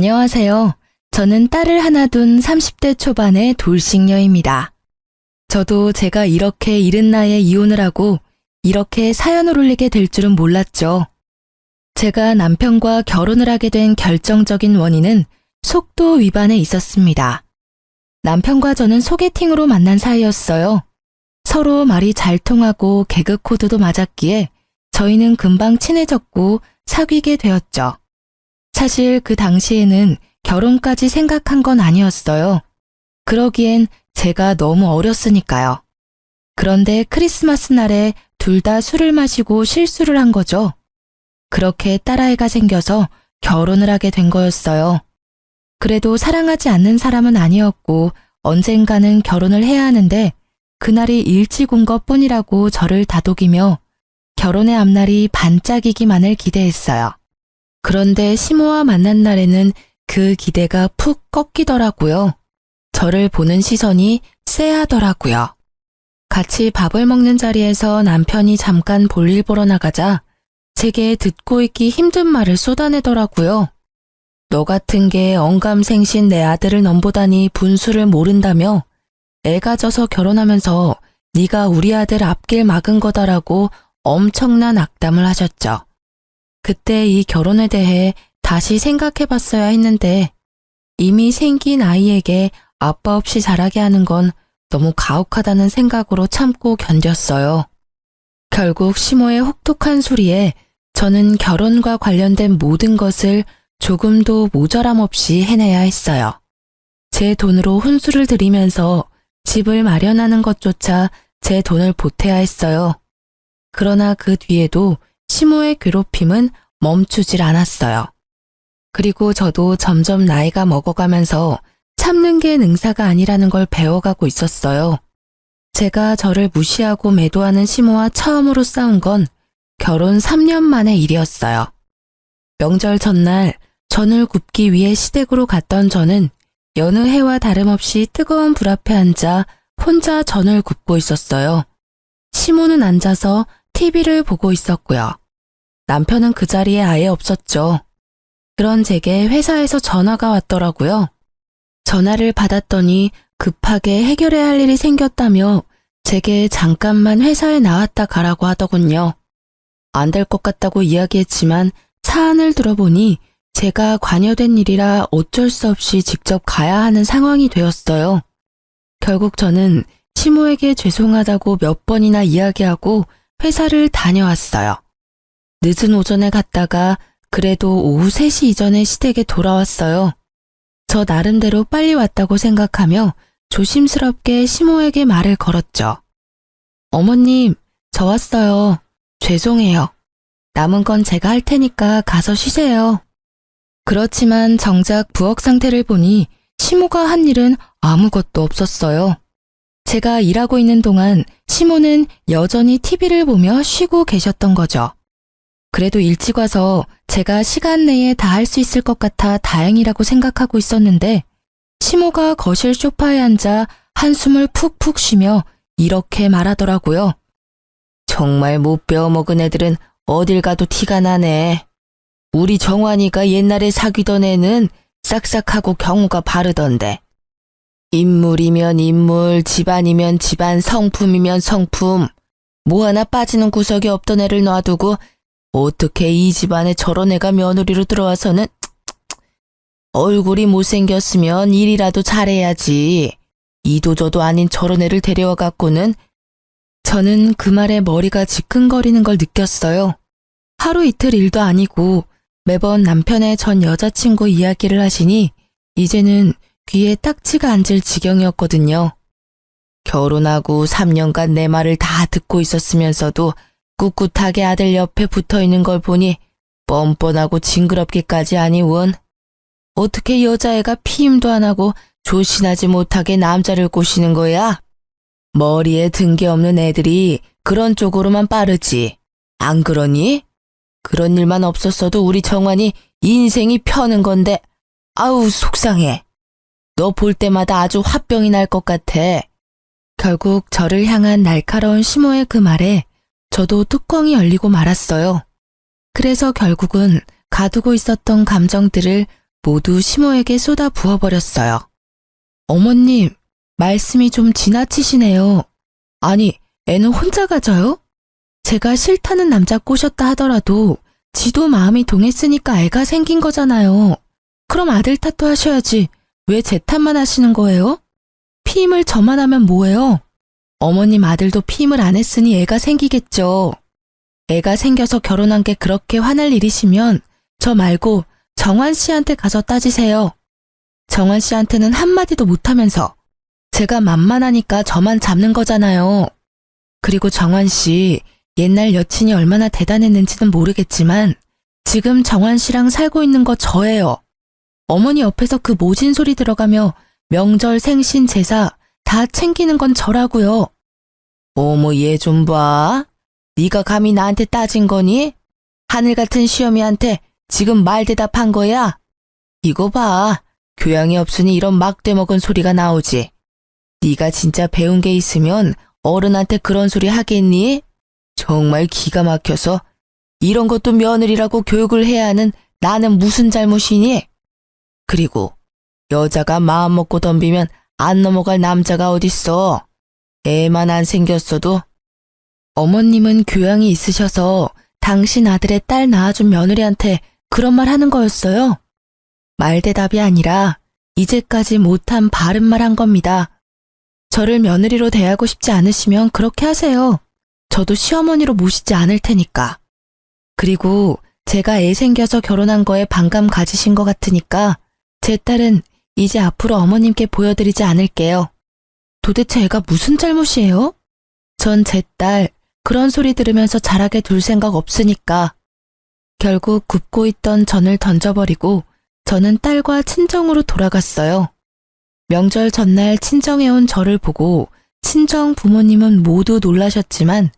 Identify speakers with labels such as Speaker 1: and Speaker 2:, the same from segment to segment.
Speaker 1: 안녕하세요. 저는 딸을 하나 둔 30대 초반의 돌싱녀입니다. 저도 제가 이렇게 이른 나이에 이혼을 하고 이렇게 사연을 올리게 될 줄은 몰랐죠. 제가 남편과 결혼을 하게 된 결정적인 원인은 속도 위반에 있었습니다. 남편과 저는 소개팅으로 만난 사이였어요. 서로 말이 잘 통하고 개그 코드도 맞았기에 저희는 금방 친해졌고 사귀게 되었죠. 사실 그 당시에는 결혼까지 생각한 건 아니었어요. 그러기엔 제가 너무 어렸으니까요. 그런데 크리스마스 날에 둘 다 술을 마시고 실수를 한 거죠. 그렇게 딸아이가 생겨서 결혼을 하게 된 거였어요. 그래도 사랑하지 않는 사람은 아니었고 언젠가는 결혼을 해야 하는데 그날이 일찍 온 것뿐이라고 저를 다독이며 결혼의 앞날이 반짝이기만을 기대했어요. 그런데 시모와 만난 날에는 그 기대가 푹 꺾이더라고요. 저를 보는 시선이 쎄하더라고요. 같이 밥을 먹는 자리에서 남편이 잠깐 볼일 보러 나가자 제게 듣고 있기 힘든 말을 쏟아내더라고요. 너 같은 게 언감생신 내 아들을 넘보다니 분수를 모른다며 애가 져서 결혼하면서 네가 우리 아들 앞길 막은 거다라고 엄청난 악담을 하셨죠. 그때 이 결혼에 대해 다시 생각해봤어야 했는데 이미 생긴 아이에게 아빠 없이 자라게 하는 건 너무 가혹하다는 생각으로 참고 견뎠어요. 결국 시모의 혹독한 소리에 저는 결혼과 관련된 모든 것을 조금도 모자람 없이 해내야 했어요. 제 돈으로 혼수를 들이면서 집을 마련하는 것조차 제 돈을 보태야 했어요. 그러나 그 뒤에도 시모의 괴롭힘은 멈추질 않았어요. 그리고 저도 점점 나이가 먹어가면서 참는 게 능사가 아니라는 걸 배워가고 있었어요. 제가 저를 무시하고 매도하는 시모와 처음으로 싸운 건 결혼 3년 만의 일이었어요. 명절 전날 전을 굽기 위해 시댁으로 갔던 저는 여느 해와 다름없이 뜨거운 불 앞에 앉아 혼자 전을 굽고 있었어요. 시모는 앉아서 TV를 보고 있었고요. 남편은 그 자리에 아예 없었죠. 그런 제게 회사에서 전화가 왔더라고요. 전화를 받았더니 급하게 해결해야 할 일이 생겼다며 제게 잠깐만 회사에 나왔다 가라고 하더군요. 안 될 것 같다고 이야기했지만 사안을 들어보니 제가 관여된 일이라 어쩔 수 없이 직접 가야 하는 상황이 되었어요. 결국 저는 시모에게 죄송하다고 몇 번이나 이야기하고 회사를 다녀왔어요. 늦은 오전에 갔다가 그래도 오후 3시 이전에 시댁에 돌아왔어요. 저 나름대로 빨리 왔다고 생각하며 조심스럽게 시모에게 말을 걸었죠. 어머님, 저 왔어요. 죄송해요. 남은 건 제가 할 테니까 가서 쉬세요. 그렇지만 정작 부엌 상태를 보니 시모가 한 일은 아무것도 없었어요. 제가 일하고 있는 동안 시모는 여전히 TV를 보며 쉬고 계셨던 거죠. 그래도 일찍 와서 제가 시간 내에 다 할 수 있을 것 같아 다행이라고 생각하고 있었는데 시모가 거실 소파에 앉아 한숨을 푹푹 쉬며 이렇게 말하더라고요. 정말 못 배워먹은 애들은 어딜 가도 티가 나네. 우리 정환이가 옛날에 사귀던 애는 싹싹하고 경우가 바르던데. 인물이면 인물, 집안이면 집안, 성품이면 성품. 뭐 하나 빠지는 구석이 없던 애를 놔두고 어떻게 이 집안에 저런 애가 며느리로 들어와서는 얼굴이 못생겼으면 일이라도 잘해야지. 이도저도 아닌 저런 애를 데려와 갖고는. 저는 그 말에 머리가 지끈거리는 걸 느꼈어요. 하루 이틀 일도 아니고 매번 남편의 전 여자친구 이야기를 하시니 이제는 귀에 딱지가 앉을 지경이었거든요. 결혼하고 3년간 내 말을 다 듣고 있었으면서도 꿋꿋하게 아들 옆에 붙어있는 걸 보니 뻔뻔하고 징그럽기까지 하니 원. 어떻게 여자애가 피임도 안 하고 조신하지 못하게 남자를 꼬시는 거야? 머리에 든 게 없는 애들이 그런 쪽으로만 빠르지. 안 그러니? 그런 일만 없었어도 우리 정환이 인생이 펴는 건데 아우 속상해. 너 볼 때마다 아주 화병이 날 것 같아. 결국 저를 향한 날카로운 시모의 그 말에 저도 뚜껑이 열리고 말았어요. 그래서 결국은 가두고 있었던 감정들을 모두 시모에게 쏟아 부어버렸어요. 어머님, 말씀이 좀 지나치시네요. 아니, 애는 혼자 가져요? 제가 싫다는 남자 꼬셨다 하더라도 지도 마음이 동했으니까 애가 생긴 거잖아요. 그럼 아들 탓도 하셔야지. 왜 제 탓만 하시는 거예요? 피임을 저만 하면 뭐예요? 어머님 아들도 피임을 안 했으니 애가 생기겠죠. 애가 생겨서 결혼한 게 그렇게 화날 일이시면 저 말고 정환 씨한테 가서 따지세요. 정환 씨한테는 한마디도 못하면서 제가 만만하니까 저만 잡는 거잖아요. 그리고 정환 씨 옛날 여친이 얼마나 대단했는지는 모르겠지만 지금 정환 씨랑 살고 있는 거 저예요. 어머니 옆에서 그 모진 소리 들어가며 명절 생신 제사 다 챙기는 건 저라고요. 어머 얘 좀 봐. 네가 감히 나한테 따진 거니? 하늘 같은 시어미한테 지금 말 대답한 거야? 이거 봐. 교양이 없으니 이런 막대 먹은 소리가 나오지. 네가 진짜 배운 게 있으면 어른한테 그런 소리 하겠니? 정말 기가 막혀서 이런 것도 며느리라고 교육을 해야 하는 나는 무슨 잘못이니? 그리고 여자가 마음 먹고 덤비면 안 넘어갈 남자가 어딨어. 애만 안 생겼어도. 어머님은 교양이 있으셔서 당신 아들의 딸 낳아준 며느리한테 그런 말 하는 거였어요? 말대답이 아니라 이제까지 못한 바른 말 한 겁니다. 저를 며느리로 대하고 싶지 않으시면 그렇게 하세요. 저도 시어머니로 모시지 않을 테니까. 그리고 제가 애 생겨서 결혼한 거에 반감 가지신 것 같으니까 제 딸은 이제 앞으로 어머님께 보여드리지 않을게요. 도대체 애가 무슨 잘못이에요? 전 제 딸 그런 소리 들으면서 자라게 둘 생각 없으니까. 결국 굽고 있던 전을 던져버리고 저는 딸과 친정으로 돌아갔어요. 명절 전날 친정에 온 저를 보고 친정 부모님은 모두 놀라셨지만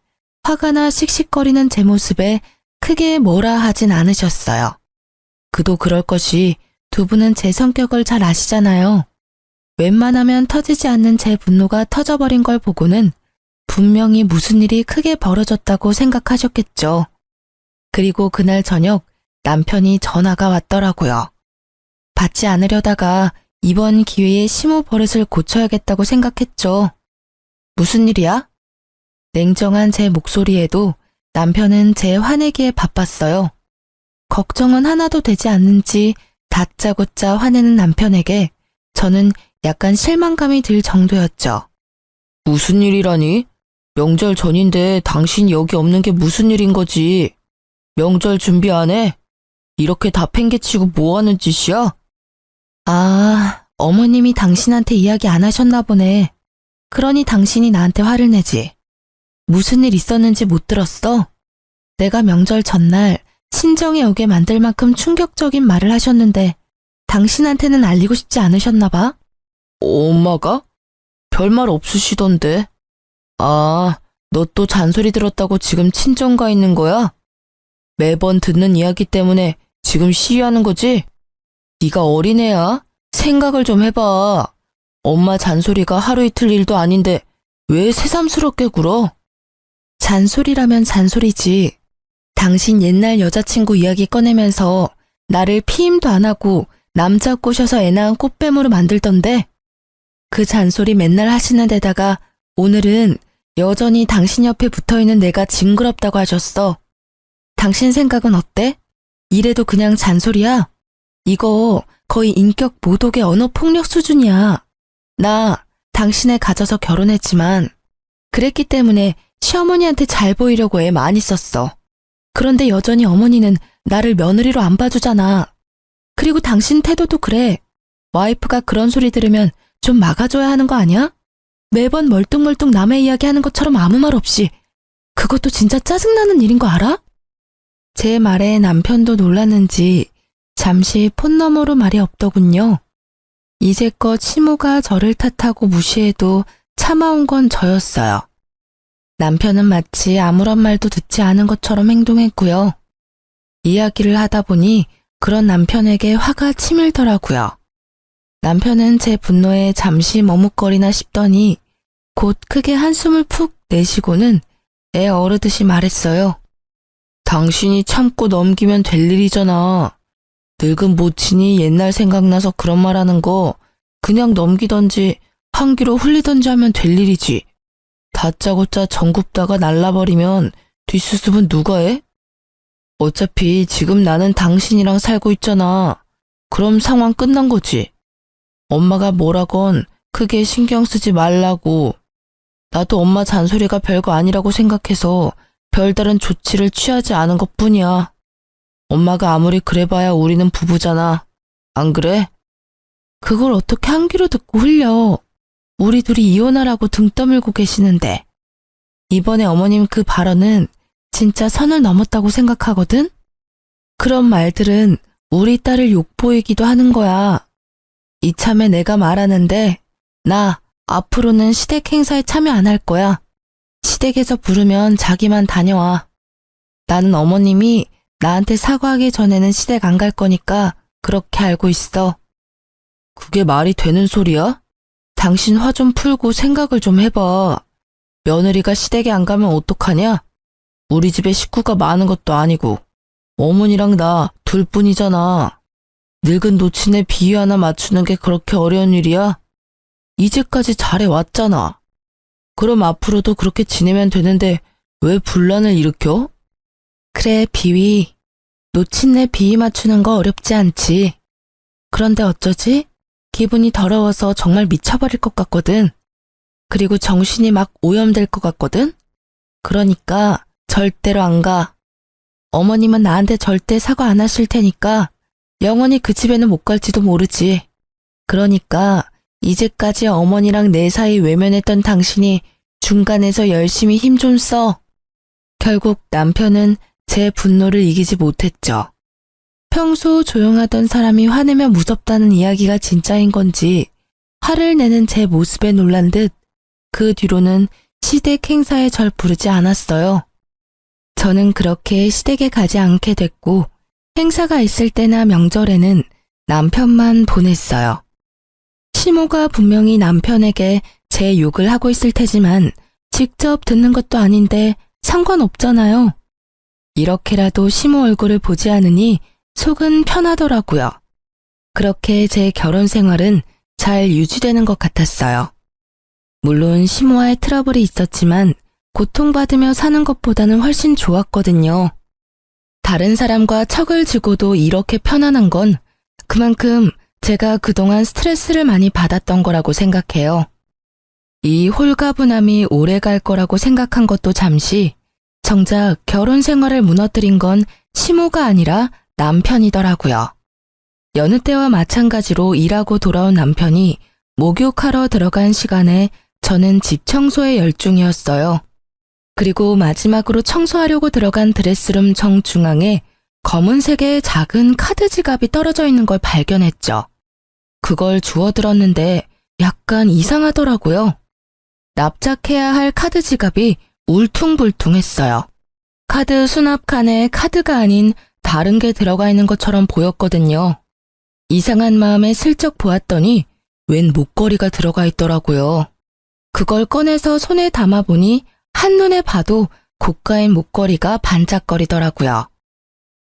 Speaker 1: 화가 나 씩씩거리는 제 모습에 크게 뭐라 하진 않으셨어요. 그도 그럴 것이 두 분은 제 성격을 잘 아시잖아요. 웬만하면 터지지 않는 제 분노가 터져버린 걸 보고는 분명히 무슨 일이 크게 벌어졌다고 생각하셨겠죠. 그리고 그날 저녁 남편이 전화가 왔더라고요. 받지 않으려다가 이번 기회에 시모 버릇을 고쳐야겠다고 생각했죠. 무슨 일이야? 냉정한 제 목소리에도 남편은 제 화내기에 바빴어요. 걱정은 하나도 되지 않는지 다짜고짜 화내는 남편에게 저는 약간 실망감이 들 정도였죠. 무슨 일이라니? 명절 전인데 당신이 여기 없는 게 무슨 일인 거지? 명절 준비 안 해? 이렇게 다 팽개치고 뭐 하는 짓이야? 아, 어머님이 당신한테 이야기 안 하셨나 보네. 그러니 당신이 나한테 화를 내지. 무슨 일 있었는지 못 들었어? 내가 명절 전날 친정에 오게 만들 만큼 충격적인 말을 하셨는데 당신한테는 알리고 싶지 않으셨나 봐? 엄마가? 별말 없으시던데. 아, 너 또 잔소리 들었다고 지금 친정 가 있는 거야? 매번 듣는 이야기 때문에 지금 시위하는 거지? 네가 어린애야? 생각을 좀 해봐. 엄마 잔소리가 하루 이틀 일도 아닌데 왜 새삼스럽게 굴어? 잔소리라면 잔소리지. 당신 옛날 여자친구 이야기 꺼내면서 나를 피임도 안 하고 남자 꼬셔서 애 낳은 꽃뱀으로 만들던데 그 잔소리 맨날 하시는 데다가 오늘은 여전히 당신 옆에 붙어있는 내가 징그럽다고 하셨어. 당신 생각은 어때? 이래도 그냥 잔소리야? 이거 거의 인격 모독의 언어폭력 수준이야. 나 당신에 가져서 결혼했지만 그랬기 때문에 시어머니한테 잘 보이려고 애 많이 썼어. 그런데 여전히 어머니는 나를 며느리로 안 봐주잖아. 그리고 당신 태도도 그래. 와이프가 그런 소리 들으면 좀 막아줘야 하는 거 아니야? 매번 멀뚱멀뚱 남의 이야기 하는 것처럼 아무 말 없이. 그것도 진짜 짜증나는 일인 거 알아? 제 말에 남편도 놀랐는지 잠시 폰 너머로 말이 없더군요. 이제껏 시모가 저를 탓하고 무시해도 참아온 건 저였어요. 남편은 마치 아무런 말도 듣지 않은 것처럼 행동했고요. 이야기를 하다 보니 그런 남편에게 화가 치밀더라고요. 남편은 제 분노에 잠시 머뭇거리나 싶더니 곧 크게 한숨을 푹 내쉬고는 애 어르듯이 말했어요. 당신이 참고 넘기면 될 일이잖아. 늙은 모친이 옛날 생각나서 그런 말 하는 거 그냥 넘기던지 한 귀로 흘리던지 하면 될 일이지. 다짜고짜 정 굽다가 날라버리면 뒷수습은 누가 해? 어차피 지금 나는 당신이랑 살고 있잖아. 그럼 상황 끝난 거지. 엄마가 뭐라건 크게 신경 쓰지 말라고. 나도 엄마 잔소리가 별거 아니라고 생각해서 별다른 조치를 취하지 않은 것뿐이야. 엄마가 아무리 그래봐야 우리는 부부잖아. 안 그래? 그걸 어떻게 한 귀로 듣고 흘려. 우리 둘이 이혼하라고 등 떠밀고 계시는데. 이번에 어머님 그 발언은 진짜 선을 넘었다고 생각하거든? 그런 말들은 우리 딸을 욕보이기도 하는 거야. 이참에 내가 말하는데 나 앞으로는 시댁 행사에 참여 안 할 거야. 시댁에서 부르면 자기만 다녀와. 나는 어머님이 나한테 사과하기 전에는 시댁 안 갈 거니까 그렇게 알고 있어. 그게 말이 되는 소리야? 당신 화 좀 풀고 생각을 좀 해봐. 며느리가 시댁에 안 가면 어떡하냐? 우리 집에 식구가 많은 것도 아니고 어머니랑 나 둘뿐이잖아. 늙은 노친의 비위 하나 맞추는 게 그렇게 어려운 일이야? 이제까지 잘해왔잖아. 그럼 앞으로도 그렇게 지내면 되는데 왜 분란을 일으켜? 그래, 비위. 노친네 비위 맞추는 거 어렵지 않지. 그런데 어쩌지? 기분이 더러워서 정말 미쳐버릴 것 같거든. 그리고 정신이 막 오염될 것 같거든. 그러니까 절대로 안 가. 어머님은 나한테 절대 사과 안 하실 테니까 영원히 그 집에는 못 갈지도 모르지. 그러니까 이제까지 어머니랑 내 사이 외면했던 당신이 중간에서 열심히 힘 좀 써. 결국 남편은 제 분노를 이기지 못했죠. 평소 조용하던 사람이 화내면 무섭다는 이야기가 진짜인 건지 화를 내는 제 모습에 놀란 듯 그 뒤로는 시댁 행사에 절 부르지 않았어요. 저는 그렇게 시댁에 가지 않게 됐고 행사가 있을 때나 명절에는 남편만 보냈어요. 시모가 분명히 남편에게 제 욕을 하고 있을 테지만 직접 듣는 것도 아닌데 상관없잖아요. 이렇게라도 시모 얼굴을 보지 않으니 속은 편하더라고요. 그렇게 제 결혼 생활은 잘 유지되는 것 같았어요. 물론 시모와의 트러블이 있었지만 고통받으며 사는 것보다는 훨씬 좋았거든요. 다른 사람과 척을 지고도 이렇게 편안한 건 그만큼 제가 그동안 스트레스를 많이 받았던 거라고 생각해요. 이 홀가분함이 오래 갈 거라고 생각한 것도 잠시, 정작 결혼 생활을 무너뜨린 건 시모가 아니라 남편이더라고요. 여느 때와 마찬가지로 일하고 돌아온 남편이 목욕하러 들어간 시간에 저는 집 청소에 열중이었어요. 그리고 마지막으로 청소하려고 들어간 드레스룸 정중앙에 검은색의 작은 카드 지갑이 떨어져 있는 걸 발견했죠. 그걸 주워들었는데 약간 이상하더라고요. 납작해야 할 카드 지갑이 울퉁불퉁했어요. 카드 수납칸에 카드가 아닌 다른 게 들어가 있는 것처럼 보였거든요. 이상한 마음에 슬쩍 보았더니 웬 목걸이가 들어가 있더라고요. 그걸 꺼내서 손에 담아보니 한눈에 봐도 고가의 목걸이가 반짝거리더라고요.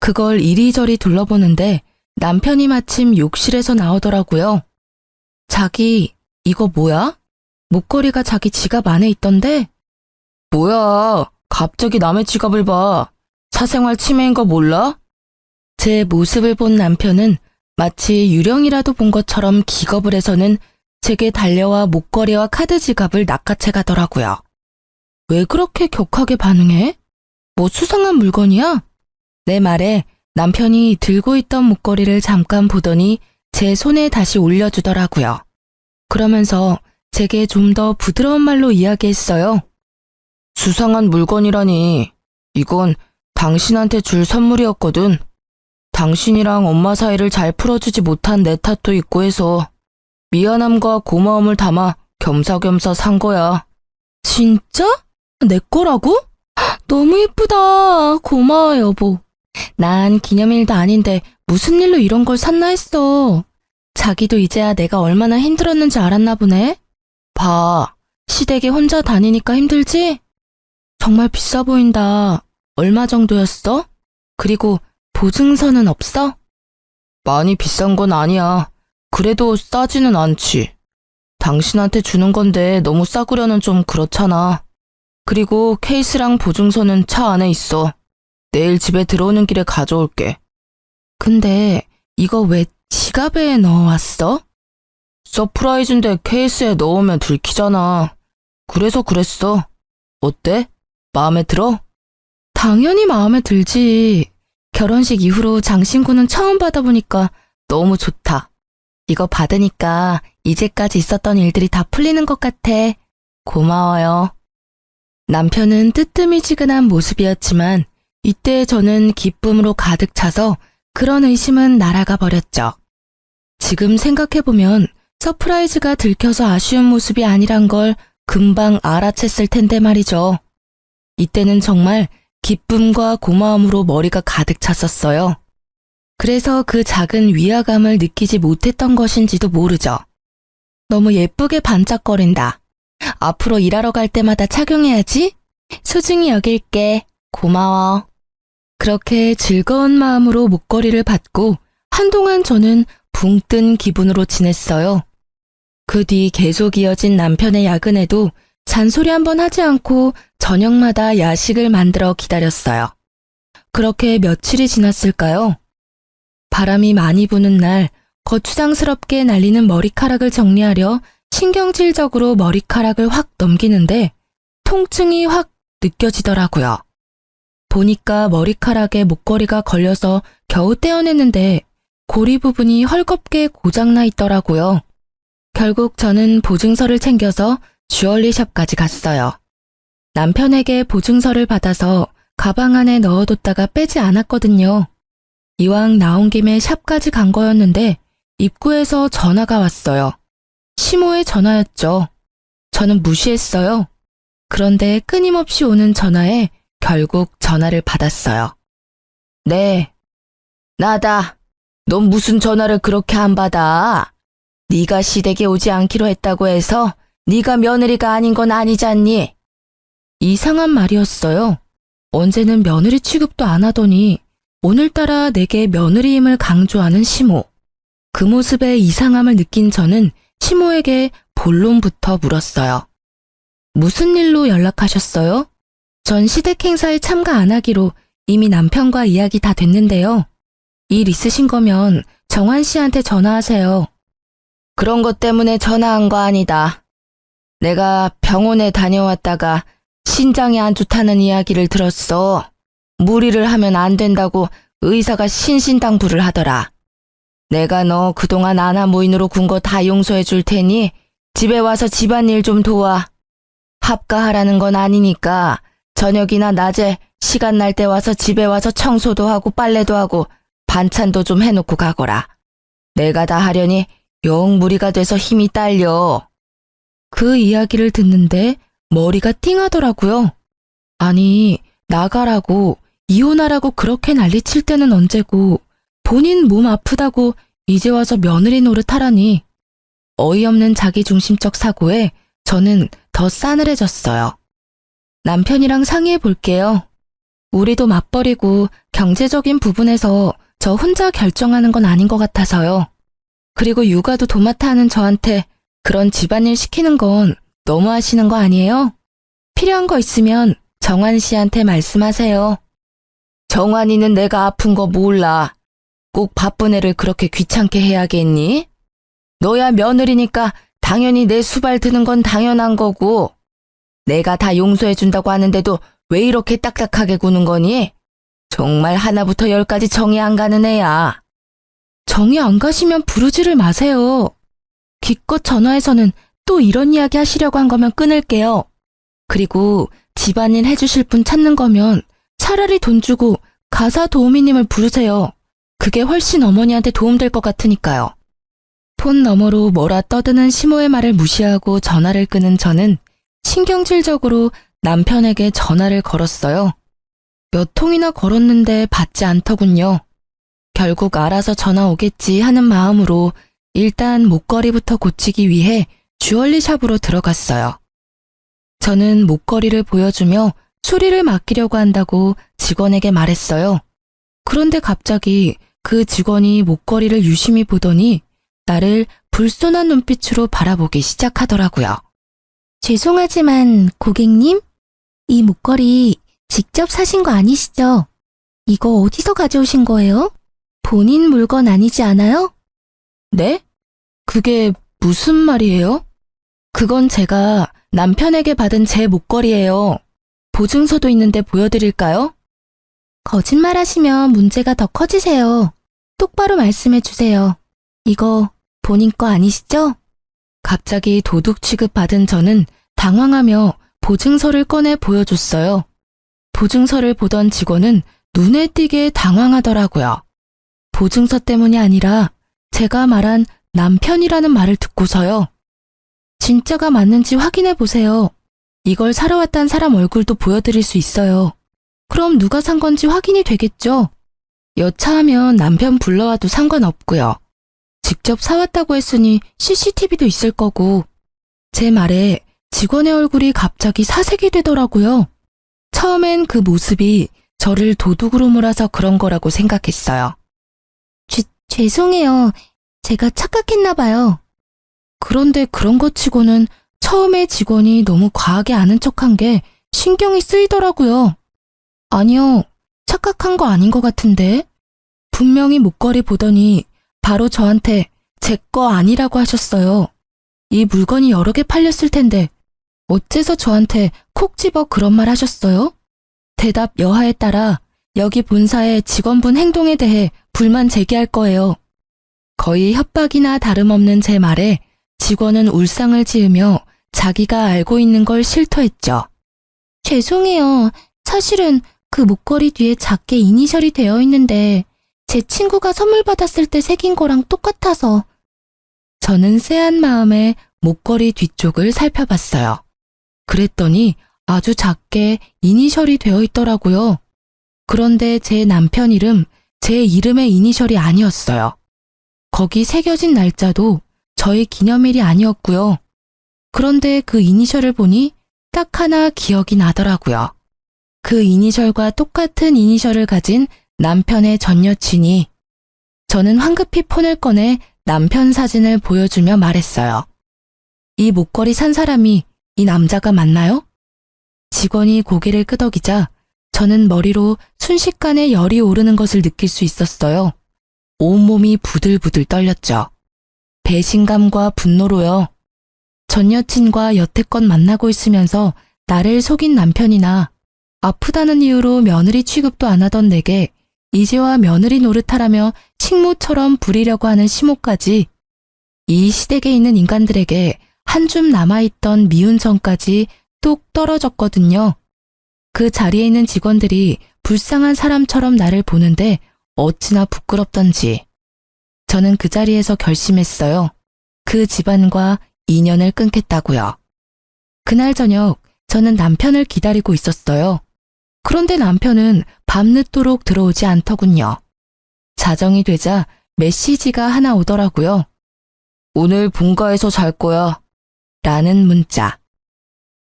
Speaker 1: 그걸 이리저리 둘러보는데 남편이 마침 욕실에서 나오더라고요. 자기, 이거 뭐야? 목걸이가 자기 지갑 안에 있던데? 뭐야, 갑자기 남의 지갑을 봐. 사생활 침해인 거 몰라? 제 모습을 본 남편은 마치 유령이라도 본 것처럼 기겁을 해서는 제게 달려와 목걸이와 카드 지갑을 낚아채 가더라고요. 왜 그렇게 격하게 반응해? 뭐 수상한 물건이야? 내 말에 남편이 들고 있던 목걸이를 잠깐 보더니 제 손에 다시 올려주더라고요. 그러면서 제게 좀 더 부드러운 말로 이야기했어요. 수상한 물건이라니. 이건 당신한테 줄 선물이었거든. 당신이랑 엄마 사이를 잘 풀어주지 못한 내 탓도 있고 해서 미안함과 고마움을 담아 겸사겸사 산 거야. 진짜? 내 거라고? 너무 예쁘다. 고마워, 여보. 난 기념일도 아닌데 무슨 일로 이런 걸 샀나 했어. 자기도 이제야 내가 얼마나 힘들었는지 알았나 보네. 봐, 시댁에 혼자 다니니까 힘들지? 정말 비싸 보인다. 얼마 정도였어? 그리고 보증서는 없어? 많이 비싼 건 아니야. 그래도 싸지는 않지. 당신한테 주는 건데 너무 싸구려는 좀 그렇잖아. 그리고 케이스랑 보증서는 차 안에 있어. 내일 집에 들어오는 길에 가져올게. 근데 이거 왜 지갑에 넣어왔어? 서프라이즈인데 케이스에 넣으면 들키잖아. 그래서 그랬어. 어때? 마음에 들어? 당연히 마음에 들지. 결혼식 이후로 장신구는 처음 받아보니까 너무 좋다. 이거 받으니까 이제까지 있었던 일들이 다 풀리는 것 같아. 고마워요. 남편은 뜨뜨미지근한 모습이었지만 이때 저는 기쁨으로 가득 차서 그런 의심은 날아가 버렸죠. 지금 생각해보면 서프라이즈가 들켜서 아쉬운 모습이 아니란 걸 금방 알아챘을 텐데 말이죠. 이때는 정말 기쁨과 고마움으로 머리가 가득 찼었어요. 그래서 그 작은 위화감을 느끼지 못했던 것인지도 모르죠. 너무 예쁘게 반짝거린다. 앞으로 일하러 갈 때마다 착용해야지. 소중히 여길게. 고마워. 그렇게 즐거운 마음으로 목걸이를 받고 한동안 저는 붕 뜬 기분으로 지냈어요. 그 뒤 계속 이어진 남편의 야근에도 잔소리 한번 하지 않고 저녁마다 야식을 만들어 기다렸어요. 그렇게 며칠이 지났을까요? 바람이 많이 부는 날 거추장스럽게 날리는 머리카락을 정리하려 신경질적으로 머리카락을 확 넘기는데 통증이 확 느껴지더라고요. 보니까 머리카락에 목걸이가 걸려서 겨우 떼어냈는데 고리 부분이 헐겁게 고장나 있더라고요. 결국 저는 보증서를 챙겨서 주얼리숍까지 갔어요. 남편에게 보증서를 받아서 가방 안에 넣어뒀다가 빼지 않았거든요. 이왕 나온 김에 샵까지 간 거였는데 입구에서 전화가 왔어요. 시모의 전화였죠. 저는 무시했어요. 그런데 끊임없이 오는 전화에 결국 전화를 받았어요. 네, 나다. 넌 무슨 전화를 그렇게 안 받아? 네가 시댁에 오지 않기로 했다고 해서 네가 며느리가 아닌 건 아니잖니? 이상한 말이었어요. 언제는 며느리 취급도 안 하더니 오늘따라 내게 며느리임을 강조하는 시모. 그 모습에 이상함을 느낀 저는 시모에게 본론부터 물었어요. 무슨 일로 연락하셨어요? 전 시댁 행사에 참가 안 하기로 이미 남편과 이야기 다 됐는데요. 일 있으신 거면 정환 씨한테 전화하세요. 그런 것 때문에 전화한 거 아니다. 내가 병원에 다녀왔다가 신장이 안 좋다는 이야기를 들었어. 무리를 하면 안 된다고 의사가 신신당부를 하더라. 내가 너 그동안 아나무인으로 군 거 다 용서해 줄 테니 집에 와서 집안일 좀 도와. 합가하라는 건 아니니까 저녁이나 낮에 시간 날 때 와서 집에 와서 청소도 하고 빨래도 하고 반찬도 좀 해놓고 가거라. 내가 다 하려니 영 무리가 돼서 힘이 딸려. 그 이야기를 듣는데 머리가 띵하더라고요. 아니, 나가라고, 이혼하라고 그렇게 난리칠 때는 언제고 본인 몸 아프다고 이제 와서 며느리 노릇하라니. 어이없는 자기중심적 사고에 저는 더 싸늘해졌어요. 남편이랑 상의해 볼게요. 우리도 맞벌이고 경제적인 부분에서 저 혼자 결정하는 건 아닌 것 같아서요. 그리고 육아도 도맡아 하는 저한테 그런 집안일 시키는 건 너무 하시는 거 아니에요? 필요한 거 있으면 정환 씨한테 말씀하세요. 정환이는 내가 아픈 거 몰라. 꼭 바쁜 애를 그렇게 귀찮게 해야겠니? 너야 며느리니까 당연히 내 수발 드는 건 당연한 거고. 내가 다 용서해준다고 하는데도 왜 이렇게 딱딱하게 구는 거니? 정말 하나부터 열까지 정이 안 가는 애야. 정이 안 가시면 부르지를 마세요. 기껏 전화해서는 또 이런 이야기 하시려고 한 거면 끊을게요. 그리고 집안일 해주실 분 찾는 거면 차라리 돈 주고 가사 도우미님을 부르세요. 그게 훨씬 어머니한테 도움될 것 같으니까요. 폰 너머로 뭐라 떠드는 시모의 말을 무시하고 전화를 끄는 저는 신경질적으로 남편에게 전화를 걸었어요. 몇 통이나 걸었는데 받지 않더군요. 결국 알아서 전화 오겠지 하는 마음으로 일단 목걸이부터 고치기 위해 주얼리 샵으로 들어갔어요. 저는 목걸이를 보여주며 수리를 맡기려고 한다고 직원에게 말했어요. 그런데 갑자기 그 직원이 목걸이를 유심히 보더니 나를 불손한 눈빛으로 바라보기 시작하더라고요.
Speaker 2: 죄송하지만 고객님, 이 목걸이 직접 사신 거 아니시죠? 이거 어디서 가져오신 거예요? 본인 물건 아니지 않아요?
Speaker 1: 네? 그게 무슨 말이에요? 그건 제가 남편에게 받은 제 목걸이예요. 보증서도 있는데 보여드릴까요?
Speaker 2: 거짓말하시면 문제가 더 커지세요. 똑바로 말씀해 주세요. 이거 본인 거 아니시죠?
Speaker 1: 갑자기 도둑 취급받은 저는 당황하며 보증서를 꺼내 보여줬어요. 보증서를 보던 직원은 눈에 띄게 당황하더라고요. 보증서 때문이 아니라 제가 말한 남편이라는 말을 듣고서요. 진짜가 맞는지 확인해 보세요. 이걸 사러 왔단 사람 얼굴도 보여드릴 수 있어요. 그럼 누가 산 건지 확인이 되겠죠? 여차하면 남편 불러와도 상관없고요. 직접 사왔다고 했으니 CCTV도 있을 거고. 제 말에 직원의 얼굴이 갑자기 사색이 되더라고요. 처음엔 그 모습이 저를 도둑으로 몰아서 그런 거라고 생각했어요.
Speaker 2: 죄송해요. 제가 착각했나 봐요.
Speaker 1: 그런데 그런 것 치고는 처음에 직원이 너무 과하게 아는 척한 게 신경이 쓰이더라고요. 아니요, 착각한 거 아닌 것 같은데. 분명히 목걸이 보더니 바로 저한테 제 거 아니라고 하셨어요. 이 물건이 여러 개 팔렸을 텐데 어째서 저한테 콕 집어 그런 말 하셨어요? 대답 여하에 따라 여기 본사의 직원분 행동에 대해 불만 제기할 거예요. 거의 협박이나 다름없는 제 말에 직원은 울상을 지으며 자기가 알고 있는 걸 실토했죠.
Speaker 2: 죄송해요. 사실은 그 목걸이 뒤에 작게 이니셜이 되어 있는데 제 친구가 선물 받았을 때 새긴 거랑 똑같아서.
Speaker 1: 저는 쎄한 마음에 목걸이 뒤쪽을 살펴봤어요. 그랬더니 아주 작게 이니셜이 되어 있더라고요. 그런데 제 남편 이름, 제 이름의 이니셜이 아니었어요. 거기 새겨진 날짜도 저희 기념일이 아니었고요. 그런데 그 이니셜을 보니 딱 하나 기억이 나더라고요. 그 이니셜과 똑같은 이니셜을 가진 남편의 전 여친이. 저는 황급히 폰을 꺼내 남편 사진을 보여주며 말했어요. 이 목걸이 산 사람이 이 남자가 맞나요? 직원이 고개를 끄덕이자 저는 머리로 순식간에 열이 오르는 것을 느낄 수 있었어요. 온몸이 부들부들 떨렸죠. 배신감과 분노로요. 전 여친과 여태껏 만나고 있으면서 나를 속인 남편이나 아프다는 이유로 며느리 취급도 안 하던 내게 이제와 며느리 노릇하라며 식모처럼 부리려고 하는 시모까지, 이 시댁에 있는 인간들에게 한 줌 남아있던 미운 정까지 뚝 떨어졌거든요. 그 자리에 있는 직원들이 불쌍한 사람처럼 나를 보는데 어찌나 부끄럽던지. 저는 그 자리에서 결심했어요. 그 집안과 인연을 끊겠다고요. 그날 저녁 저는 남편을 기다리고 있었어요. 그런데 남편은 밤늦도록 들어오지 않더군요. 자정이 되자 메시지가 하나 오더라고요. 오늘 본가에서 잘 거야. 라는 문자.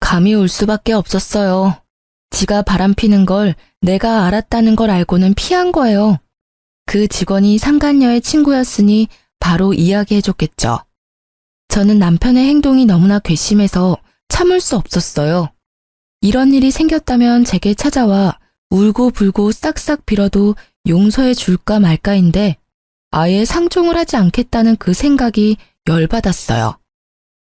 Speaker 1: 감이 올 수밖에 없었어요. 지가 바람피는 걸 내가 알았다는 걸 알고는 피한 거예요. 그 직원이 상간녀의 친구였으니 바로 이야기해줬겠죠. 저는 남편의 행동이 너무나 괘씸해서 참을 수 없었어요. 이런 일이 생겼다면 제게 찾아와 울고불고 싹싹 빌어도 용서해 줄까 말까인데 아예 상종을 하지 않겠다는 그 생각이 열받았어요.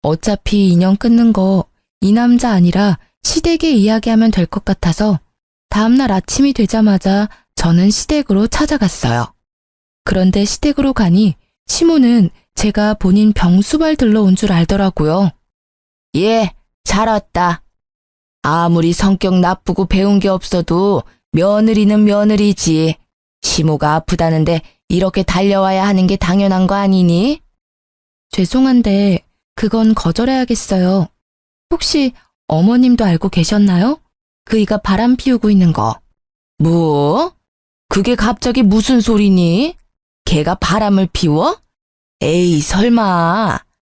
Speaker 1: 어차피 인연 끊는 거 이 남자 아니라 시댁에 이야기하면 될 것 같아서 다음날 아침이 되자마자 저는 시댁으로 찾아갔어요. 그런데 시댁으로 가니 시모는 제가 본인 병수발 들러온 줄 알더라고요. 예, 잘 왔다. 아무리 성격 나쁘고 배운 게 없어도 며느리는 며느리지. 시모가 아프다는데 이렇게 달려와야 하는 게 당연한 거 아니니? 죄송한데 그건 거절해야겠어요. 혹시 어머님도 알고 계셨나요? 그이가 바람 피우고 있는 거. 뭐? 그게 갑자기 무슨 소리니? 걔가 바람을 피워? 에이, 설마.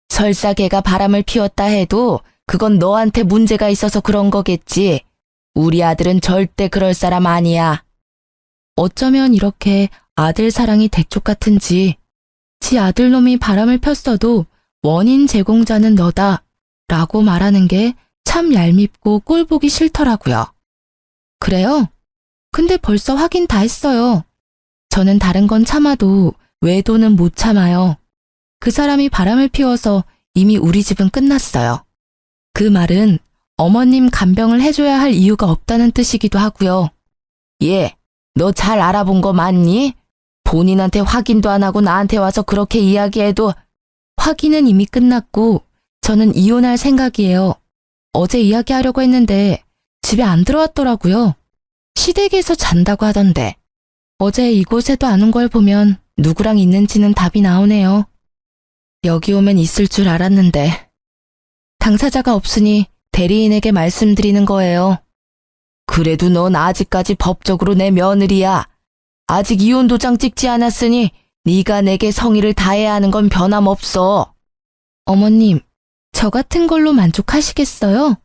Speaker 1: 설사 걔가 바람을 피웠다 해도 그건 너한테 문제가 있어서 그런 거겠지. 우리 아들은 절대 그럴 사람 아니야. 어쩌면 이렇게 아들 사랑이 대쪽 같은지 지 아들놈이 바람을 폈어도 원인 제공자는 너다 라고 말하는 게 참 얄밉고 꼴보기 싫더라고요. 그래요? 근데 벌써 확인 다 했어요. 저는 다른 건 참아도 외도는 못 참아요. 그 사람이 바람을 피워서 이미 우리 집은 끝났어요. 그 말은 어머님 간병을 해줘야 할 이유가 없다는 뜻이기도 하고요. 예, 너 잘 알아본 거 맞니? 본인한테 확인도 안 하고 나한테 와서 그렇게 이야기해도 확인은 이미 끝났고 저는 이혼할 생각이에요. 어제 이야기하려고 했는데 집에 안 들어왔더라고요. 시댁에서 잔다고 하던데. 어제 이곳에도 안 온 걸 보면 누구랑 있는지는 답이 나오네요. 여기 오면 있을 줄 알았는데. 당사자가 없으니 대리인에게 말씀드리는 거예요. 그래도 넌 아직까지 법적으로 내 며느리야. 아직 이혼 도장 찍지 않았으니 네가 내게 성의를 다해야 하는 건 변함없어. 어머님, 저 같은 걸로 만족하시겠어요?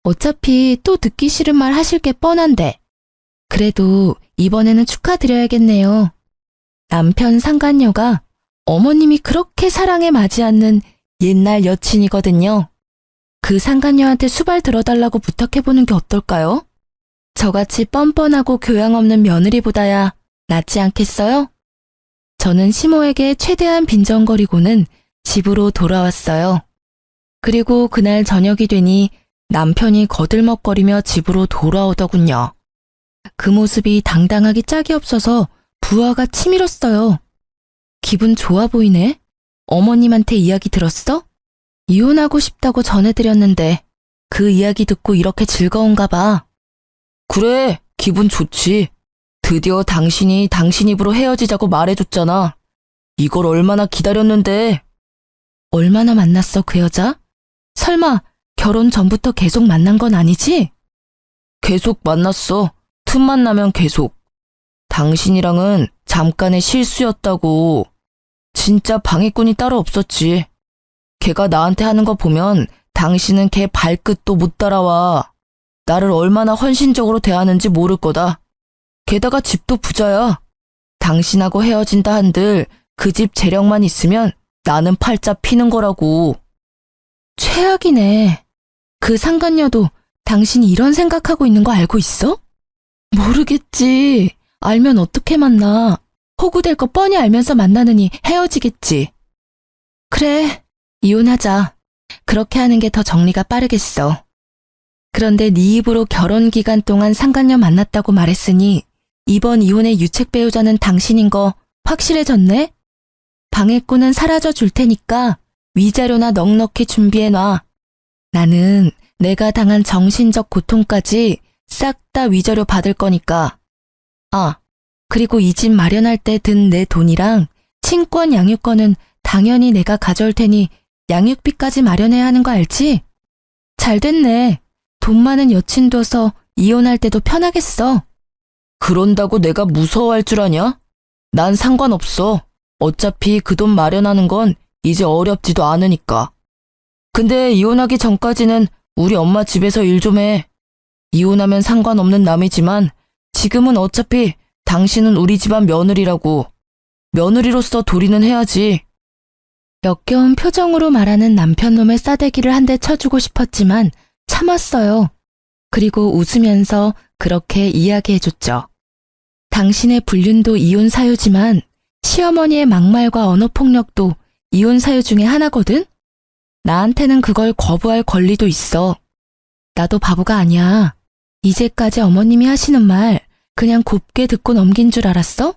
Speaker 1: 어차피 또 듣기 싫은 말 하실 게 뻔한데. 그래도 이번에는 축하드려야겠네요. 남편 상간녀가 어머님이 그렇게 사랑에 맞지 않는 옛날 여친이거든요. 그 상간녀한테 수발 들어달라고 부탁해보는 게 어떨까요? 저같이 뻔뻔하고 교양 없는 며느리보다야 낫지 않겠어요? 저는 시모에게 최대한 빈정거리고는 집으로 돌아왔어요. 그리고 그날 저녁이 되니 남편이 거들먹거리며 집으로 돌아오더군요. 그 모습이 당당하기 짝이 없어서 부하가 치밀었어요. 기분 좋아 보이네? 어머님한테 이야기 들었어? 이혼하고 싶다고 전해드렸는데 그 이야기 듣고 이렇게 즐거운가 봐. 그래, 기분 좋지. 드디어 당신이 당신 입으로 헤어지자고 말해줬잖아. 이걸 얼마나 기다렸는데. 얼마나 만났어, 그 여자? 설마 결혼 전부터 계속 만난 건 아니지? 계속 만났어. 틈만 나면 계속. 당신이랑은 잠깐의 실수였다고. 진짜 방해꾼이 따로 없었지. 걔가 나한테 하는 거 보면 당신은 걔 발끝도 못 따라와. 나를 얼마나 헌신적으로 대하는지 모를 거다. 게다가 집도 부자야. 당신하고 헤어진다 한들 그 집 재력만 있으면 나는 팔자 피는 거라고. 최악이네. 그 상간녀도 당신이 이런 생각하고 있는 거 알고 있어? 모르겠지. 알면 어떻게 만나. 호구될 거 뻔히 알면서 만나느니 헤어지겠지. 그래, 이혼하자. 그렇게 하는 게 더 정리가 빠르겠어. 그런데 네 입으로 결혼 기간 동안 상간녀 만났다고 말했으니 이번 이혼의 유책 배우자는 당신인 거 확실해졌네? 방해꾼은 사라져 줄 테니까 위자료나 넉넉히 준비해놔. 나는 내가 당한 정신적 고통까지 싹 다 위자료 받을 거니까. 아, 그리고 이 집 마련할 때 든 내 돈이랑 친권 양육권은 당연히 내가 가져올 테니 양육비까지 마련해야 하는 거 알지? 잘 됐네. 돈 많은 여친 둬서 이혼할 때도 편하겠어. 그런다고 내가 무서워할 줄 아냐? 난 상관없어. 어차피 그 돈 마련하는 건 이제 어렵지도 않으니까. 근데 이혼하기 전까지는 우리 엄마 집에서 일 좀 해. 이혼하면 상관없는 남이지만 지금은 어차피 당신은 우리 집안 며느리라고. 며느리로서 도리는 해야지. 역겨운 표정으로 말하는 남편놈의 싸대기를 한 대 쳐주고 싶었지만 참았어요. 그리고 웃으면서 그렇게 이야기해줬죠. 당신의 불륜도 이혼 사유지만 시어머니의 막말과 언어폭력도 이혼 사유 중에 하나거든? 나한테는 그걸 거부할 권리도 있어. 나도 바보가 아니야. 이제까지 어머님이 하시는 말 그냥 곱게 듣고 넘긴 줄 알았어?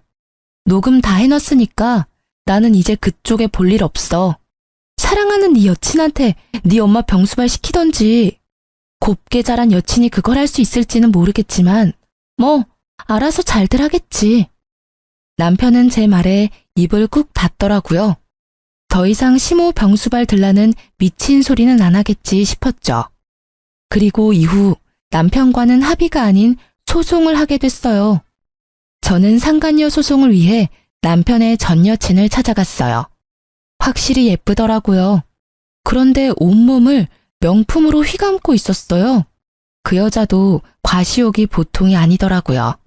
Speaker 1: 녹음 다 해놨으니까 나는 이제 그쪽에 볼 일 없어. 사랑하는 네 여친한테 네 엄마 병수발 시키던지. 곱게 자란 여친이 그걸 할 수 있을지는 모르겠지만 뭐 알아서 잘들 하겠지. 남편은 제 말에 입을 꾹 닫더라고요. 더 이상 시모 병수발 들라는 미친 소리는 안 하겠지 싶었죠. 그리고 이후 남편과는 합의가 아닌 소송을 하게 됐어요. 저는 상간녀 소송을 위해 남편의 전 여친을 찾아갔어요. 확실히 예쁘더라고요. 그런데 온몸을 명품으로 휘감고 있었어요. 그 여자도 과시욕이 보통이 아니더라고요.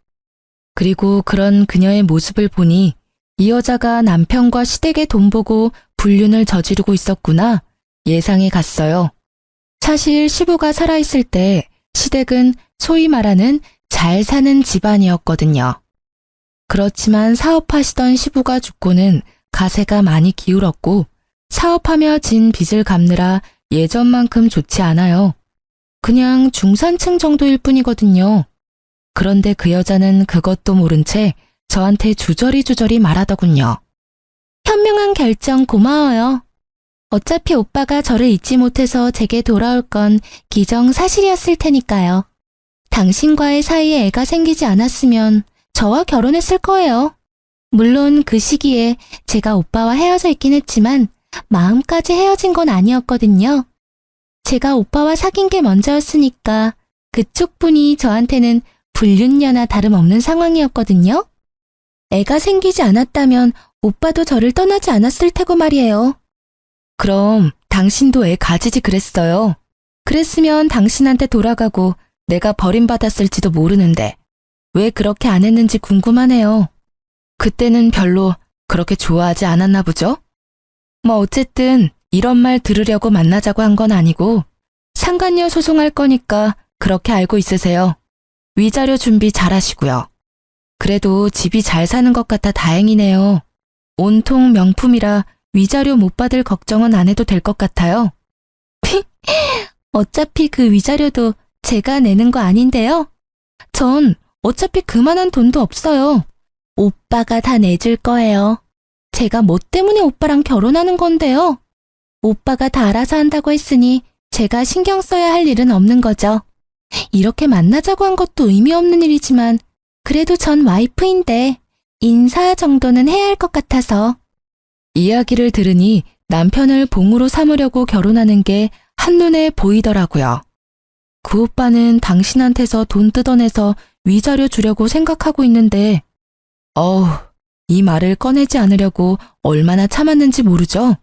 Speaker 1: 그리고 그런 그녀의 모습을 보니 이 여자가 남편과 시댁에 돈 보고 불륜을 저지르고 있었구나 예상이 갔어요. 사실 시부가 살아있을 때 시댁은 소위 말하는 잘 사는 집안이었거든요. 그렇지만 사업하시던 시부가 죽고는 가세가 많이 기울었고 사업하며 진 빚을 갚느라 예전만큼 좋지 않아요. 그냥 중산층 정도일 뿐이거든요. 그런데 그 여자는 그것도 모른 채 저한테 주저리 말하더군요. 현명한 결정 고마워요. 어차피 오빠가 저를 잊지 못해서 제게 돌아올 건 기정사실이었을 테니까요. 당신과의 사이에 애가 생기지 않았으면 저와 결혼했을 거예요. 물론 그 시기에 제가 오빠와 헤어져 있긴 했지만 마음까지 헤어진 건 아니었거든요. 제가 오빠와 사귄 게 먼저였으니까 그쪽 분이 저한테는 불륜녀나 다름없는 상황이었거든요. 애가 생기지 않았다면 오빠도 저를 떠나지 않았을 테고 말이에요. 그럼 당신도 애 가지지 그랬어요. 그랬으면 당신한테 돌아가고 내가 버림받았을지도 모르는데 왜 그렇게 안 했는지 궁금하네요. 그때는 별로 그렇게 좋아하지 않았나 보죠? 뭐 어쨌든 이런 말 들으려고 만나자고 한 건 아니고 상간녀 소송할 거니까 그렇게 알고 있으세요. 위자료 준비 잘 하시고요. 그래도 집이 잘 사는 것 같아 다행이네요. 온통 명품이라 위자료 못 받을 걱정은 안 해도 될 것 같아요. 어차피 그 위자료도 제가 내는 거 아닌데요. 전 어차피 그만한 돈도 없어요. 오빠가 다 내줄 거예요. 제가 뭐 때문에 오빠랑 결혼하는 건데요. 오빠가 다 알아서 한다고 했으니 제가 신경 써야 할 일은 없는 거죠. 이렇게 만나자고 한 것도 의미 없는 일이지만 그래도 전 와이프인데 인사 정도는 해야 할 것 같아서. 이야기를 들으니 남편을 봉으로 삼으려고 결혼하는 게 한눈에 보이더라고요. 그 오빠는 당신한테서 돈 뜯어내서 위자료 주려고 생각하고 있는데 이 말을 꺼내지 않으려고 얼마나 참았는지 모르죠?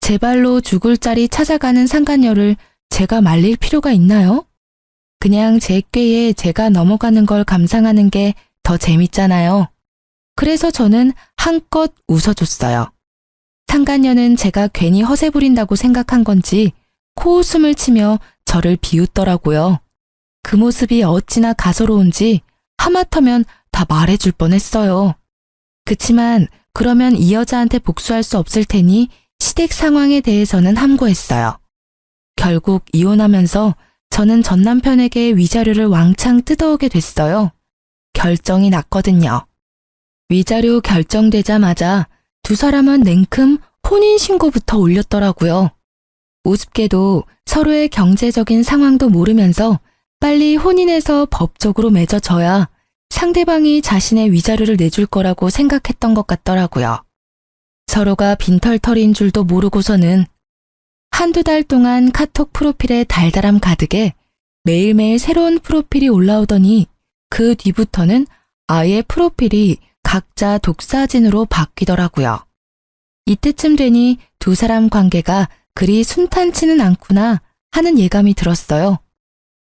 Speaker 1: 제 발로 죽을 자리 찾아가는 상간녀를 제가 말릴 필요가 있나요? 그냥 제 꾀에 제가 넘어가는 걸 감상하는 게 더 재밌잖아요. 그래서 저는 한껏 웃어줬어요. 상간녀는 제가 괜히 허세 부린다고 생각한 건지 코웃음을 치며 저를 비웃더라고요. 그 모습이 어찌나 가소로운지 하마터면 다 말해줄 뻔했어요. 그치만 그러면 이 여자한테 복수할 수 없을 테니 시댁 상황에 대해서는 함구했어요. 결국 이혼하면서 저는 전 남편에게 위자료를 왕창 뜯어오게 됐어요. 결정이 났거든요. 위자료 결정되자마자 두 사람은 냉큼 혼인신고부터 올렸더라고요. 우습게도 서로의 경제적인 상황도 모르면서 빨리 혼인해서 법적으로 맺어져야 상대방이 자신의 위자료를 내줄 거라고 생각했던 것 같더라고요. 서로가 빈털터리인 줄도 모르고서는 한두 달 동안 카톡 프로필에 달달함 가득에 매일매일 새로운 프로필이 올라오더니 그 뒤부터는 아예 프로필이 각자 독사진으로 바뀌더라고요. 이때쯤 되니 두 사람 관계가 그리 순탄치는 않구나 하는 예감이 들었어요.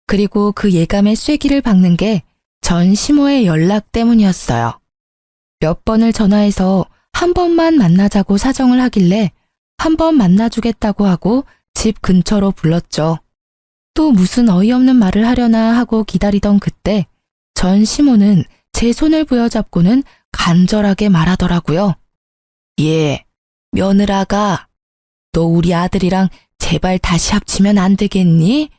Speaker 1: 그리고 그 예감에 쐐기를 박는 게 전 시모의 연락 때문이었어요. 몇 번을 전화해서 한 번만 만나자고 사정을 하길래 한 번 만나주겠다고 하고 집 근처로 불렀죠. 또 무슨 어이없는 말을 하려나 하고 기다리던 그때 전 시모는 제 손을 부여잡고는 간절하게 말하더라고요. 예, 며느라가 너 우리 아들이랑 제발 다시 합치면 안 되겠니?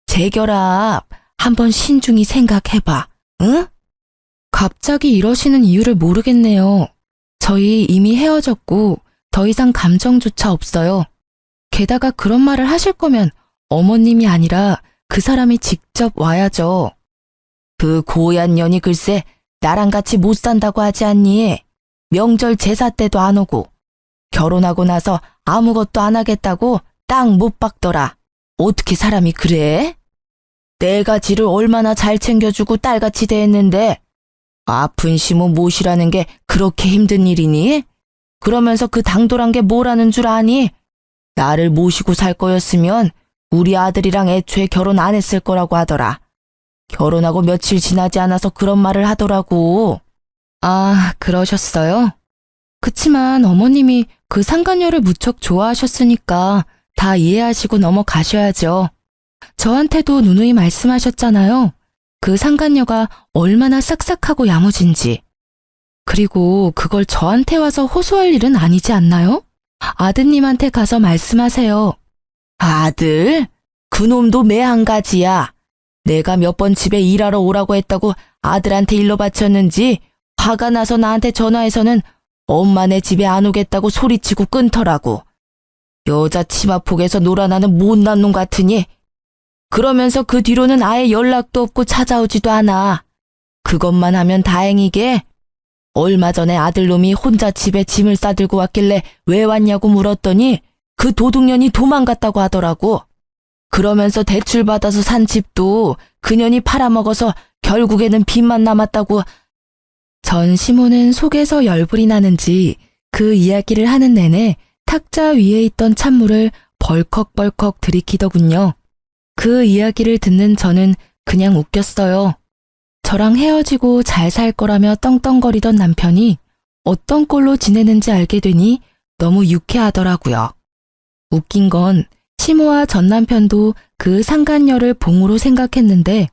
Speaker 1: 재결합 한번 신중히 생각해봐, 응? 갑자기 이러시는 이유를 모르겠네요. 저희 이미 헤어졌고 더 이상 감정조차 없어요. 게다가 그런 말을 하실 거면 어머님이 아니라 그 사람이 직접 와야죠. 그 고얀 년이 글쎄 나랑 같이 못 산다고 하지 않니? 명절 제사 때도 안 오고 결혼하고 나서 아무것도 안 하겠다고 땅 못 박더라. 어떻게 사람이 그래? 내가 지를 얼마나 잘 챙겨주고 딸같이 대했는데 아픈 시모 모시라는 게 그렇게 힘든 일이니? 그러면서 그 당돌한 게 뭐라는 줄 아니? 나를 모시고 살 거였으면 우리 아들이랑 애초에 결혼 안 했을 거라고 하더라. 결혼하고 며칠 지나지 않아서 그런 말을 하더라고. 아, 그러셨어요? 그치만 어머님이 그 상간녀를 무척 좋아하셨으니까 다 이해하시고 넘어가셔야죠. 저한테도 누누이 말씀하셨잖아요. 그 상간녀가 얼마나 싹싹하고 야무진지. 그리고 그걸 저한테 와서 호소할 일은 아니지 않나요? 아드님한테 가서 말씀하세요. 아들? 그놈도 매 한 가지야. 내가 몇 번 집에 일하러 오라고 했다고 아들한테 일러 바쳤는지 화가 나서 나한테 전화해서는 엄마네 집에 안 오겠다고 소리치고 끊더라고. 여자 치마폭에서 놀아나는 못난 놈 같으니. 그러면서 그 뒤로는 아예 연락도 없고 찾아오지도 않아. 그것만 하면 다행이게. 얼마 전에 아들놈이 혼자 집에 짐을 싸들고 왔길래 왜 왔냐고 물었더니 그 도둑년이 도망갔다고 하더라고. 그러면서 대출받아서 산 집도 그년이 팔아먹어서 결국에는 빚만 남았다고. 전 시모는 속에서 열불이 나는지 그 이야기를 하는 내내 탁자 위에 있던 찬물을 벌컥벌컥 들이키더군요. 그 이야기를 듣는 저는 그냥 웃겼어요. 저랑 헤어지고 잘 살 거라며 떵떵거리던 남편이 어떤 꼴로 지내는지 알게 되니 너무 유쾌하더라고요. 웃긴 건 시모와 전 남편도 그 상간녀를 봉으로 생각했는데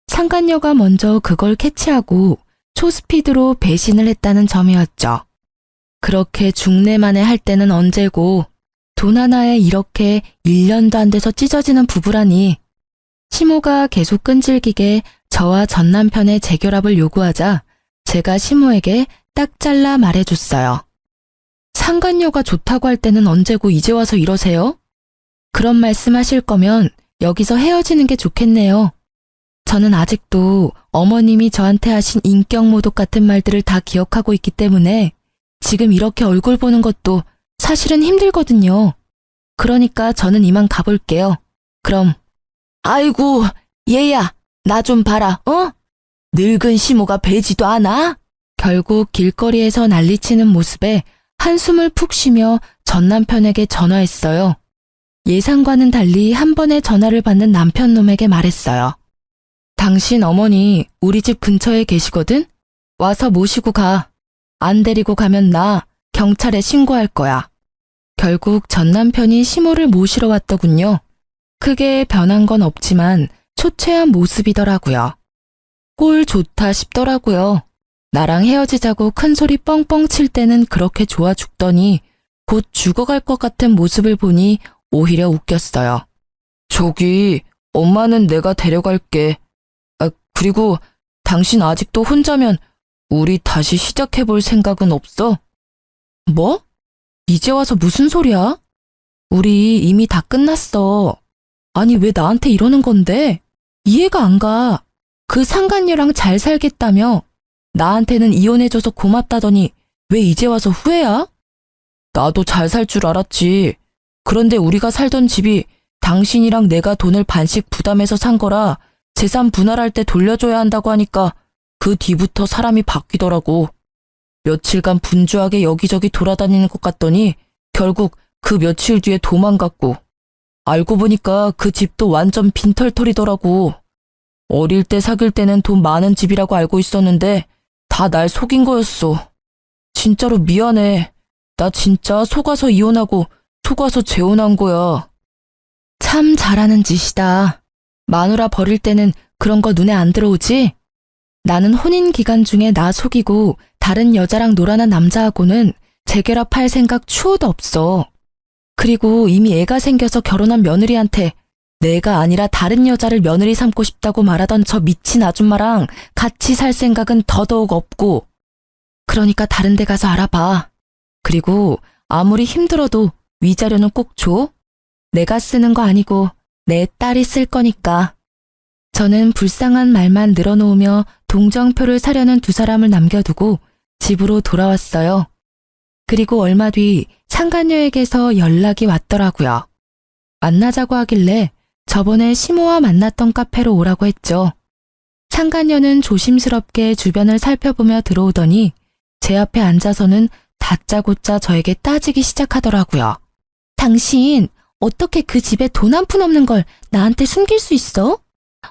Speaker 1: 상간녀가 먼저 그걸 캐치하고 초스피드로 배신을 했다는 점이었죠. 그렇게 중내만에 할 때는 언제고 돈 하나에 이렇게 1년도 안 돼서 찢어지는 부부라니. 시모가 계속 끈질기게 저와 전 남편의 재결합을 요구하자 제가 시모에게 딱 잘라 말해줬어요. 상간녀가 좋다고 할 때는 언제고 이제 와서 이러세요? 그런 말씀하실 거면 여기서 헤어지는 게 좋겠네요. 저는 아직도 어머님이 저한테 하신 인격 모독 같은 말들을 다 기억하고 있기 때문에 지금 이렇게 얼굴 보는 것도 사실은 힘들거든요. 그러니까 저는 이만 가볼게요. 그럼. 아이고, 얘야, 나 좀 봐라, 어? 늙은 시모가 배지도 않아? 결국 길거리에서 난리치는 모습에 한숨을 푹 쉬며 전 남편에게 전화했어요. 예상과는 달리 한 번에 전화를 받는 남편 놈에게 말했어요. 당신 어머니 우리 집 근처에 계시거든? 와서 모시고 가. 안 데리고 가면 나 경찰에 신고할 거야. 결국 전 남편이 시모를 모시러 왔더군요. 크게 변한 건 없지만 초췌한 모습이더라고요. 꼴 좋다 싶더라고요. 나랑 헤어지자고 큰 소리 뻥뻥 칠 때는 그렇게 좋아 죽더니 곧 죽어갈 것 같은 모습을 보니 오히려 웃겼어요. 저기, 엄마는 내가 데려갈게. 그리고 당신 아직도 혼자면 우리 다시 시작해볼 생각은 없어? 뭐? 이제 와서 무슨 소리야? 우리 이미 다 끝났어. 아니, 왜 나한테 이러는 건데? 이해가 안 가. 그 상간녀랑 잘 살겠다며 나한테는 이혼해줘서 고맙다더니 왜 이제 와서 후회야? 나도 잘 살 줄 알았지. 그런데 우리가 살던 집이 당신이랑 내가 돈을 반씩 부담해서 산 거라 재산 분할할 때 돌려줘야 한다고 하니까 그 뒤부터 사람이 바뀌더라고. 며칠간 분주하게 여기저기 돌아다니는 것 같더니 결국 그 며칠 뒤에 도망갔고, 알고 보니까 그 집도 완전 빈털털이더라고. 어릴 때 사귈 때는 돈 많은 집이라고 알고 있었는데 다 날 속인 거였어. 진짜로 미안해. 나 진짜 속아서 이혼하고 속아서 재혼한 거야. 참 잘하는 짓이다. 마누라 버릴 때는 그런 거 눈에 안 들어오지? 나는 혼인 기간 중에 나 속이고 다른 여자랑 놀아난 남자하고는 재결합할 생각 추호도 없어. 그리고 이미 애가 생겨서 결혼한 며느리한테 내가 아니라 다른 여자를 며느리 삼고 싶다고 말하던 저 미친 아줌마랑 같이 살 생각은 더더욱 없고. 그러니까 다른 데 가서 알아봐. 그리고 아무리 힘들어도 위자료는 꼭 줘. 내가 쓰는 거 아니고 내 딸이 쓸 거니까. 저는 불쌍한 말만 늘어놓으며 동정표를 사려는 두 사람을 남겨두고 집으로 돌아왔어요. 그리고 얼마 뒤 상간녀에게서 연락이 왔더라고요. 만나자고 하길래 저번에 시모와 만났던 카페로 오라고 했죠. 상간녀는 조심스럽게 주변을 살펴보며 들어오더니 제 앞에 앉아서는 다짜고짜 저에게 따지기 시작하더라고요. 당신 어떻게 그 집에 돈 한 푼 없는 걸 나한테 숨길 수 있어?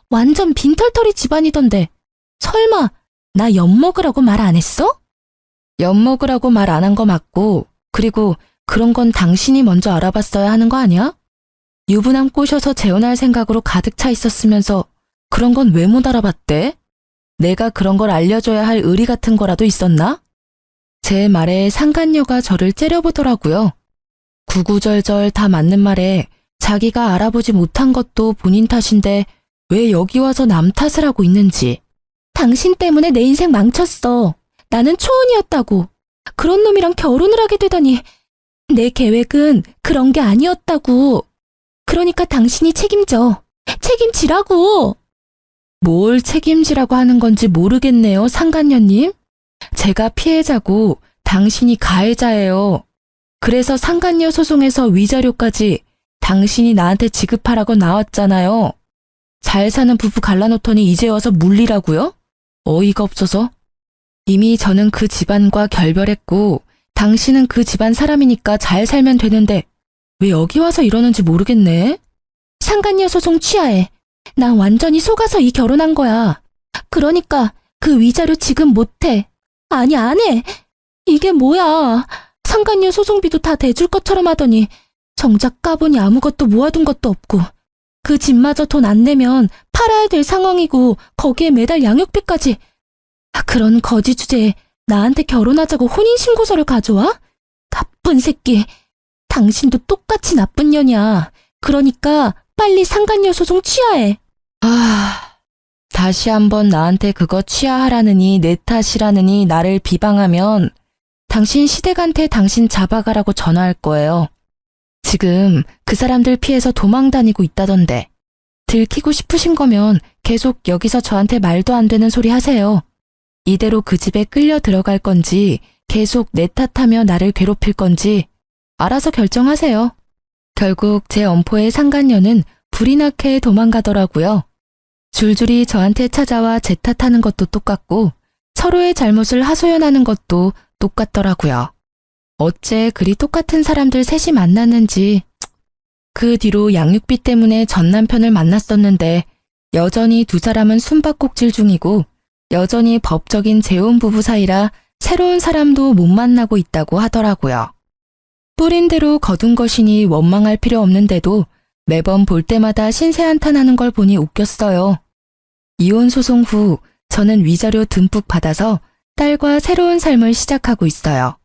Speaker 2: 완전 빈털터리 집안이던데. 설마 나 엿먹으라고 말 안 했어?
Speaker 1: 엿먹으라고 말 안 한 거 맞고, 그리고 그런 건 당신이 먼저 알아봤어야 하는 거 아니야? 유부남 꼬셔서 재혼할 생각으로 가득 차 있었으면서 그런 건 왜 못 알아봤대? 내가 그런 걸 알려줘야 할 의리 같은 거라도 있었나? 제 말에 상간녀가 저를 째려보더라고요. 구구절절 다 맞는 말에 자기가 알아보지 못한 것도 본인 탓인데 왜 여기 와서 남 탓을 하고 있는지.
Speaker 2: 당신 때문에 내 인생 망쳤어. 나는 초혼이었다고. 그런 놈이랑 결혼을 하게 되다니. 내 계획은 그런 게 아니었다고. 그러니까 당신이 책임져. 책임지라고.
Speaker 1: 뭘 책임지라고 하는 건지 모르겠네요, 상간녀님. 제가 피해자고 당신이 가해자예요. 그래서 상간녀 소송에서 위자료까지 당신이 나한테 지급하라고 나왔잖아요. 잘 사는 부부 갈라놓더니 이제 와서 물리라고요? 어이가 없어서. 이미 저는 그 집안과 결별했고 당신은 그 집안 사람이니까 잘 살면 되는데 왜 여기 와서 이러는지 모르겠네.
Speaker 2: 상간녀 소송 취하해. 난 완전히 속아서 이 결혼한 거야. 그러니까 그 위자료 지급 못해. 아니, 안 해. 이게 뭐야. 상간녀 소송비도 다 대줄 것처럼 하더니 정작 까보니 아무것도 모아둔 것도 없고 그 집마저 돈 안 내면 팔아야 될 상황이고 거기에 매달 양육비까지. 그런 거지 주제에 나한테 결혼하자고 혼인신고서를 가져와? 나쁜 새끼. 당신도 똑같이 나쁜 년이야. 그러니까 빨리 상간녀 소송 취하해.
Speaker 1: 다시 한번 나한테 그거 취하하라느니 내 탓이라느니 나를 비방하면 당신 시댁한테 당신 잡아가라고 전화할 거예요. 지금 그 사람들 피해서 도망 다니고 있다던데. 들키고 싶으신 거면 계속 여기서 저한테 말도 안 되는 소리 하세요. 이대로 그 집에 끌려 들어갈 건지 계속 내 탓하며 나를 괴롭힐 건지 알아서 결정하세요. 결국 제 엄포의 상간녀는 불이 나게 도망가더라고요. 줄줄이 저한테 찾아와 제 탓하는 것도 똑같고 서로의 잘못을 하소연하는 것도 똑같더라고요. 어째 그리 똑같은 사람들 셋이 만났는지. 그 뒤로 양육비 때문에 전 남편을 만났었는데 여전히 두 사람은 숨바꼭질 중이고 여전히 법적인 재혼 부부 사이라 새로운 사람도 못 만나고 있다고 하더라고요. 뿌린 대로 거둔 것이니 원망할 필요 없는데도 매번 볼 때마다 신세한탄하는 걸 보니 웃겼어요. 이혼 소송 후 저는 위자료 듬뿍 받아서 딸과 새로운 삶을 시작하고 있어요.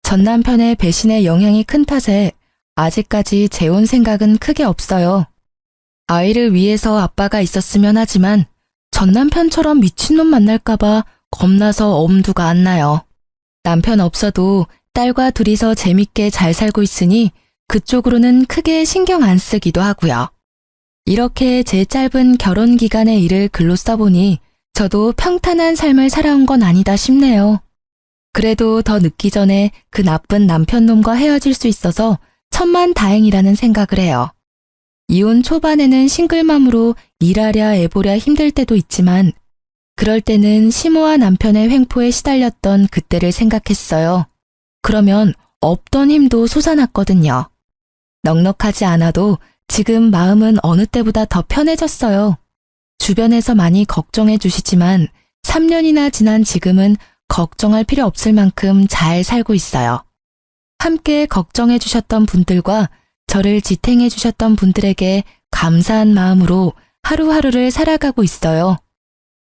Speaker 1: 전 남편의 배신의 영향이 큰 탓에 아직까지 재혼 생각은 크게 없어요. 아이를 위해서 아빠가 있었으면 하지만 전 남편처럼 미친놈 만날까봐 겁나서 엄두가 안 나요. 남편 없어도 딸과 둘이서 재밌게 잘 살고 있으니 그쪽으로는 크게 신경 안 쓰기도 하고요. 이렇게 제 짧은 결혼 기간의 일을 글로 써보니 저도 평탄한 삶을 살아온 건 아니다 싶네요. 그래도 더 늦기 전에 그 나쁜 남편놈과 헤어질 수 있어서 천만다행이라는 생각을 해요. 이혼 초반에는 싱글맘으로 일하랴 애보랴 힘들 때도 있지만 그럴 때는 심오한 남편의 횡포에 시달렸던 그때를 생각했어요. 그러면 없던 힘도 솟아났거든요. 넉넉하지 않아도 지금 마음은 어느 때보다 더 편해졌어요. 주변에서 많이 걱정해 주시지만 3년이나 지난 지금은 걱정할 필요 없을 만큼 잘 살고 있어요. 함께 걱정해 주셨던 분들과 저를 지탱해 주셨던 분들에게 감사한 마음으로 하루하루를 살아가고 있어요.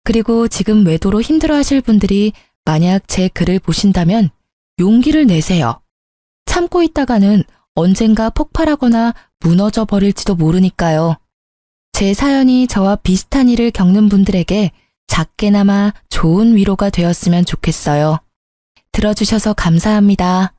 Speaker 1: 그리고 지금 외도로 힘들어 하실 분들이 만약 제 글을 보신다면 용기를 내세요. 참고 있다가는 언젠가 폭발하거나 무너져 버릴지도 모르니까요. 제 사연이 저와 비슷한 일을 겪는 분들에게 작게나마 좋은 위로가 되었으면 좋겠어요. 들어주셔서 감사합니다.